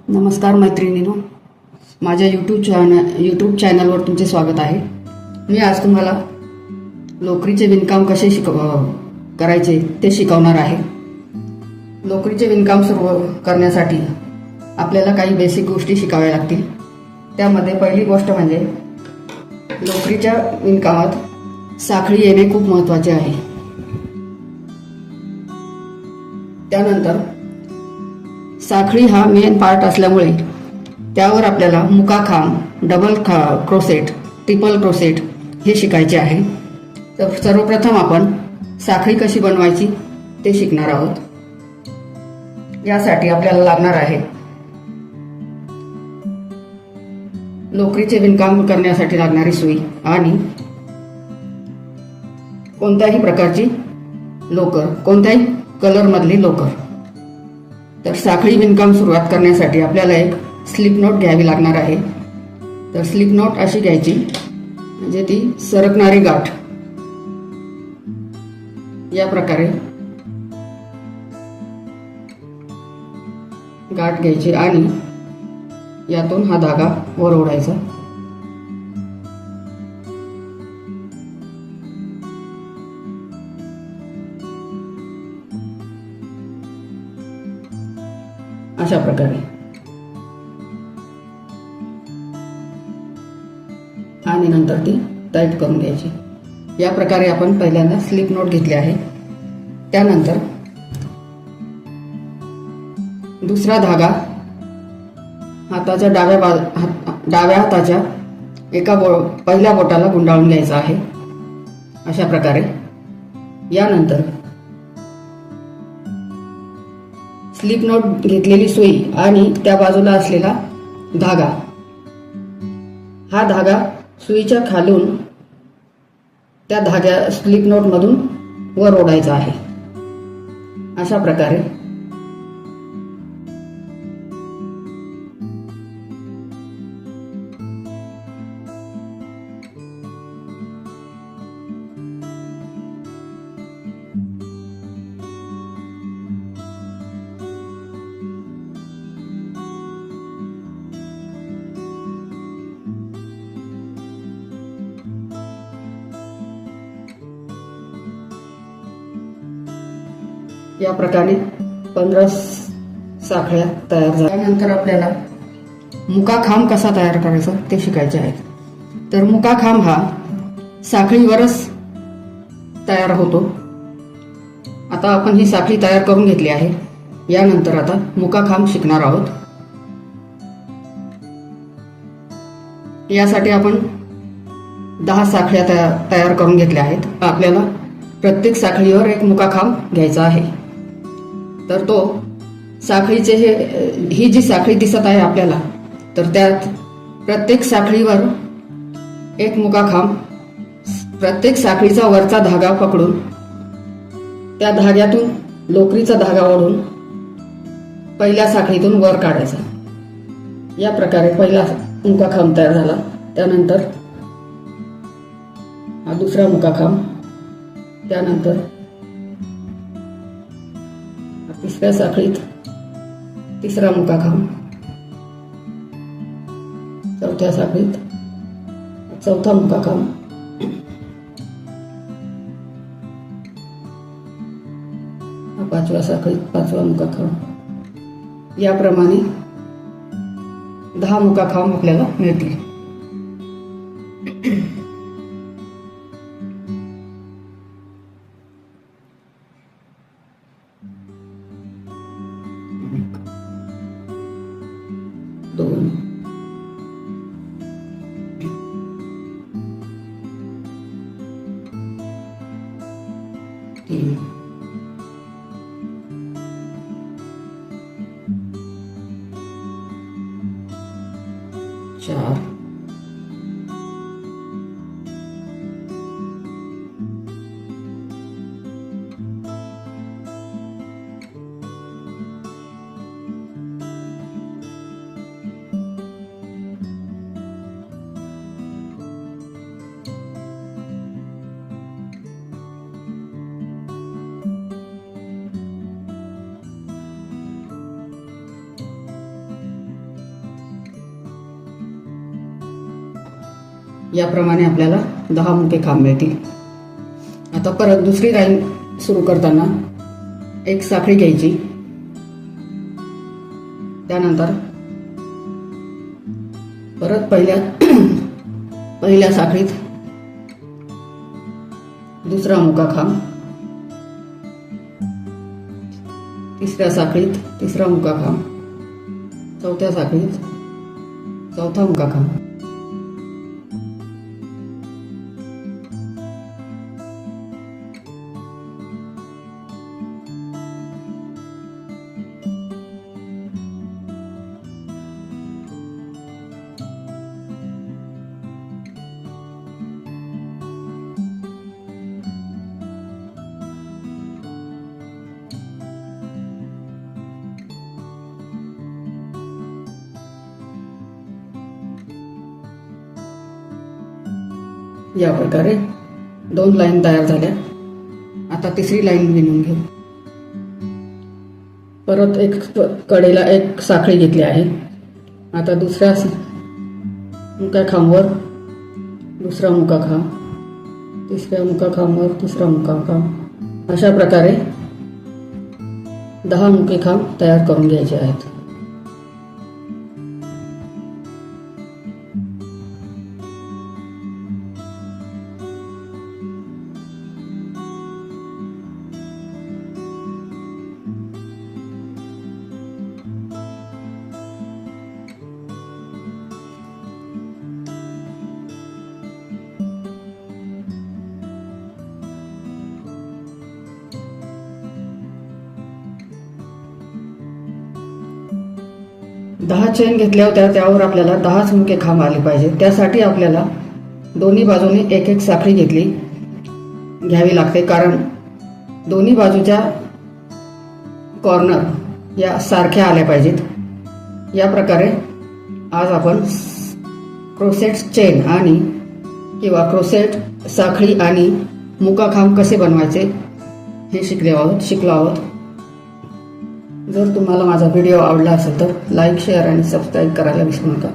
नमस्कार मैत्रिणींनो, माझ्या यूट्यूब चॅनलवर तुमचे स्वागत आहे. मी आज तुम्हाला लोकरीचे विणकाम कसे करायचे ते शिकवणार आहे. लोकरीचे विणकाम सुरू करण्यासाठी आपल्याला काही बेसिक गोष्टी शिकाव्या लागतील. त्यामध्ये पहिली गोष्ट म्हणजे लोकरीच्या विणकामात साखळी येणे खूप महत्त्वाचे आहे. त्यानंतर साखळी हा मेन पार्ट असल्यामुळे त्यावर आपल्याला मुकाखांब, डबल क्रोसेट, ट्रिपल क्रोसेट हे शिकायचे आहे. तर सर्वप्रथम आपण साखळी कशी बनवायची ते शिकणार आहोत. यासाठी आपल्याला लागणार आहे लोकरीचे विणकाम करण्यासाठी लागणारी सुई आणि कोणत्याही प्रकारची लोकर, कोणत्याही कलरमधली लोकर. तर साखळी विणकाम सुरुवात करण्यासाठी आपल्याला एक स्लिप नॉट घ्यावी लागणार आहे. तर स्लिप नॉट अशी घ्यायची म्हणजे ती सरकणारी गाठ. या प्रकारे गाठ घ्यायची आणि यातून हा धागा वर ओढायचा. अशा प्रकारे आणि नंतर ती टाईट करून घ्यायची. या प्रकारे आपण पहिल्यांदा स्लिप नॉट घेतली आहे. त्यानंतर दुसरा धागा हाताच्या डाव्या हाताच्या पहिल्या बोटाला गुंडाळून घ्यायचा आहे. अशा प्रकारे यानंतर स्लिप नॉट घेतलेली सुई आणि त्या बाजूला असलेला धागा, हा धागा सुईच्या खालून त्या स्लिप नॉट मधून वर ओढायचा आहे. अशा प्रकारे या प्रकारे 15 साखळ्या तयार झाल्या. त्यानंतर आपल्याला मुकाखांब कसा तयार करायचा ते शिकायचे आहे. तर मुकाखांब हा साखळीवरच तयार होतो. आता आपण ही साखळी तयार करून घेतली आहे. यानंतर आता मुकाखांब शिकणार आहोत. यासाठी आपण 10 साखळ्या तयार करून घेतल्या आहेत. आपल्याला प्रत्येक साखळीवर एक मुकाखांब घ्यायचा आहे. तर तो साखळीचे ही जी साखळी दिसत आहे आपल्याला, तर त्यात प्रत्येक साखळीवर एक मुकाखांब, प्रत्येक साखळीचा वरचा धागा पकडून त्या धाग्यातून लोकरीचा धागा ओढून पहिल्या साखळीतून वर काढायचा. या प्रकारे पहिला मुकाखांब तयार झाला. त्यानंतर हा दुसरा मुकाखांब, त्यानंतर तिसऱ्या साखळीत तिसरा मुकाखांब, चौथ्या साखळीत चौथा मुकाखांब, पाचव्या साखळीत पाचवा मुकाखांब. याप्रमाणे 10 मुकाखांब आपल्याला मिळतील. दोन, तीन, चार, 5 याप्रमाणे आपल्याला 10 मुके खांब मिळतील. आता परत दुसरी लाईन सुरू करताना एक साखळी घ्यायची, त्यानंतर परत पहिल्या साखळीत दुसरा मुका खांब, तिसऱ्या साखळीत तिसरा मुका खांब, चौथ्या साखळीत चौथा मुका खांब. या प्रकारे 2 लाईन तयार झाल्या. आता तिसरी लाईन विणून घेऊ. परत एक कडेला एक साखळी घेतली आहे. आता दुसऱ्या मुका खांबवर दुसरा मुका खांब, तिसऱ्या मुका खांबवर तिसरा मुका खांब, अशा प्रकारे 10 मुके खांब तयार करून घ्यायचे आहेत. दहा चेन घेतल्या होत्या, त्यावर आपल्याला 10च मुके खांब आले पाहिजे. त्यासाठी आपल्याला दोन्ही बाजूने एक एक साखळी घ्यावी लागते, कारण दोन्ही बाजूच्या कॉर्नर या सारख्या आल्या पाहिजेत. या प्रकारे आज आपण क्रोसेट चेन किंवा क्रोसेट साखळी आणि मुका खांब कसे बनवायचे हे शिकलो आहोत. जर तुम्हाला माझा व्हिडिओ आवडला असेल तर लाईक, शेअर आणि सबस्क्राईब करायला विसरू नका.